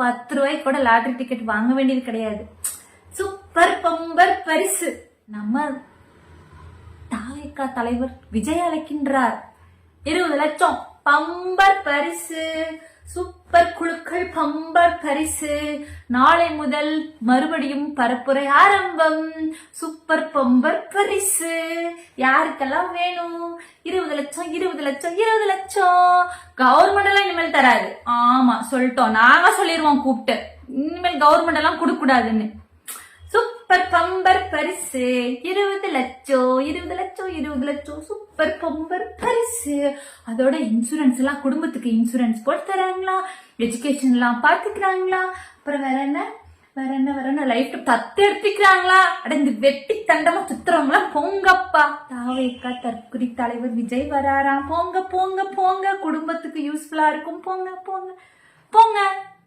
10 ரூபாய்க்கு கூட lottery ticket வாங்க வேண்டியது கிடையாது. சூப்பர் பம்பர் பரிசு நம்ம தாவேகா தலைவர் விஜய் அழைக்கின்றார். 20 லட்சம் பம்பர் பரிசு. சூப்பர் குழுக்கள் பம்பர் பரிசு. நாளை முதல் மறுபடியும் பரப்புரை ஆரம்பம். சூப்பர் பம்பர் பரிசு யாருக்கெல்லாம் வேணும்? 20 லட்சம் 20 லட்சம் 20 லட்சம். கவர்மெண்ட் எல்லாம் இனிமேல் தராது. ஆமா சொல்லிட்டோம், நாங்க சொல்லிடுவோம் கூப்பிட்டு, இனிமேல் கவர்மெண்ட் எல்லாம் கொடுக்க கூடாதுன்னு. சூப்பர் பம்பர் பரிசு 20 லட்சம் 20 லட்சம் 20 லட்சம். சூப்பர் பம்பர் பரிசு. அதோட இன்சூரன்ஸ் எல்லாம், குடும்பத்துக்கு இன்சூரன்ஸ் போட்டு தராங்களா, எஜுகேஷன் எல்லாம் பாத்துக்கிறாங்களா, அப்புறம் வேற என்ன லைஃப் தத்து எடுத்துக்கிறாங்களா. இந்த வெட்டி தண்டமா சுத்துறவங்களா போங்கப்பா. தாவேகா தற்குறி தலைவர் விஜய் வராராம். போங்க போங்க போங்க, குடும்பத்துக்கு யூஸ்ஃபுல்லா இருக்கும். போங்க போங்க போங்க.